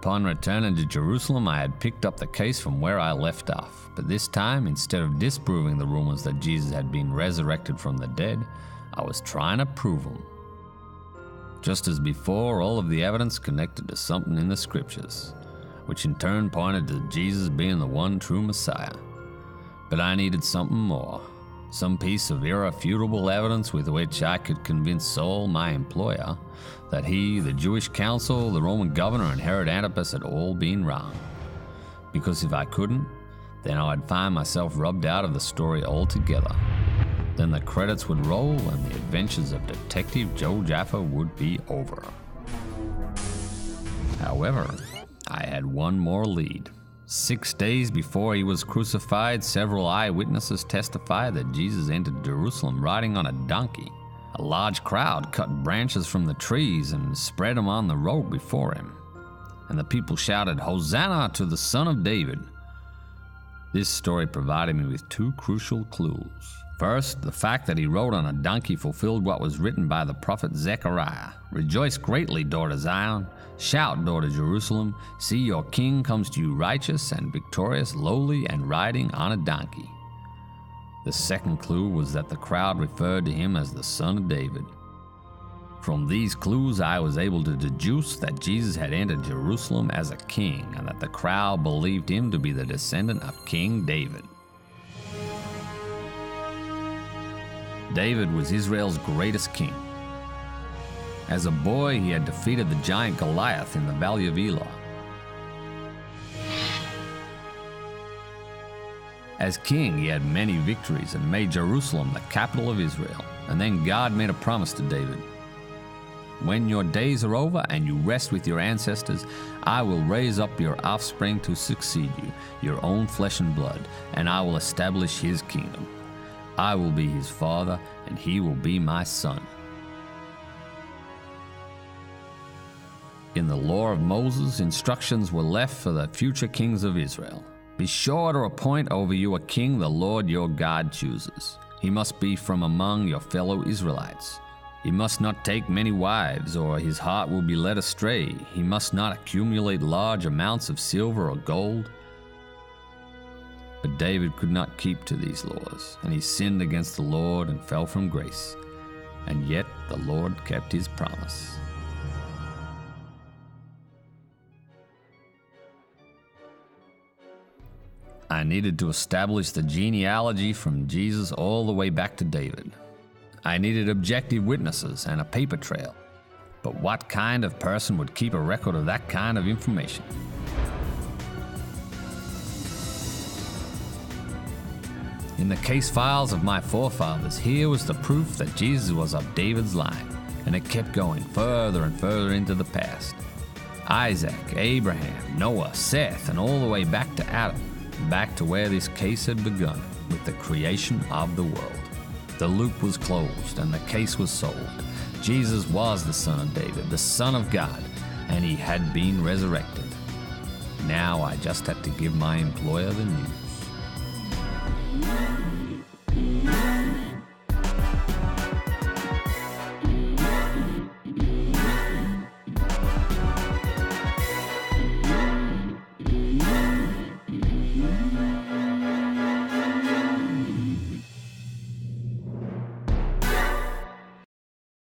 Upon returning to Jerusalem, I had picked up the case from where I left off, but this time, instead of disproving the rumors that Jesus had been resurrected from the dead, I was trying to prove them. Just as before, all of the evidence connected to something in the scriptures, which in turn pointed to Jesus being the one true Messiah. But I needed something more, some piece of irrefutable evidence with which I could convince Saul, my employer, that he, the Jewish council, the Roman governor, and Herod Antipas had all been wrong. Because if I couldn't, then I'd find myself rubbed out of the story altogether. Then the credits would roll and the adventures of Detective Joe Jaffa would be over. However, I had one more lead. 6 days before he was crucified, several eyewitnesses testified that Jesus entered Jerusalem riding on a donkey. A large crowd cut branches from the trees and spread them on the road before him. And the people shouted, "Hosanna to the Son of David." This story provided me with 2 crucial clues. First, the fact that he rode on a donkey fulfilled what was written by the prophet Zechariah. "Rejoice greatly, daughter Zion. Shout, daughter Jerusalem. See, your king comes to you righteous and victorious, lowly and riding on a donkey." The second clue was that the crowd referred to him as the Son of David. From these clues, I was able to deduce that Jesus had entered Jerusalem as a king and that the crowd believed him to be the descendant of King David. David was Israel's greatest king. As a boy, he had defeated the giant Goliath in the Valley of Elah. As king, he had many victories and made Jerusalem the capital of Israel. And then God made a promise to David. "When your days are over and you rest with your ancestors, I will raise up your offspring to succeed you, your own flesh and blood, and I will establish his kingdom. I will be his father, and he will be my son." In the law of Moses, instructions were left for the future kings of Israel. "Be sure to appoint over you a king the Lord your God chooses. He must be from among your fellow Israelites. He must not take many wives, or his heart will be led astray. He must not accumulate large amounts of silver or gold." But David could not keep to these laws, and he sinned against the Lord and fell from grace. And yet the Lord kept his promise. I needed to establish the genealogy from Jesus all the way back to David. I needed objective witnesses and a paper trail. But what kind of person would keep a record of that kind of information? In the case files of my forefathers, here was the proof that Jesus was of David's line, and it kept going further and further into the past. Isaac, Abraham, Noah, Seth, and all the way back to Adam, back to where this case had begun, with the creation of the world. The loop was closed and the case was solved. Jesus was the Son of David, the Son of God, and he had been resurrected. Now I just had to give my employer the news.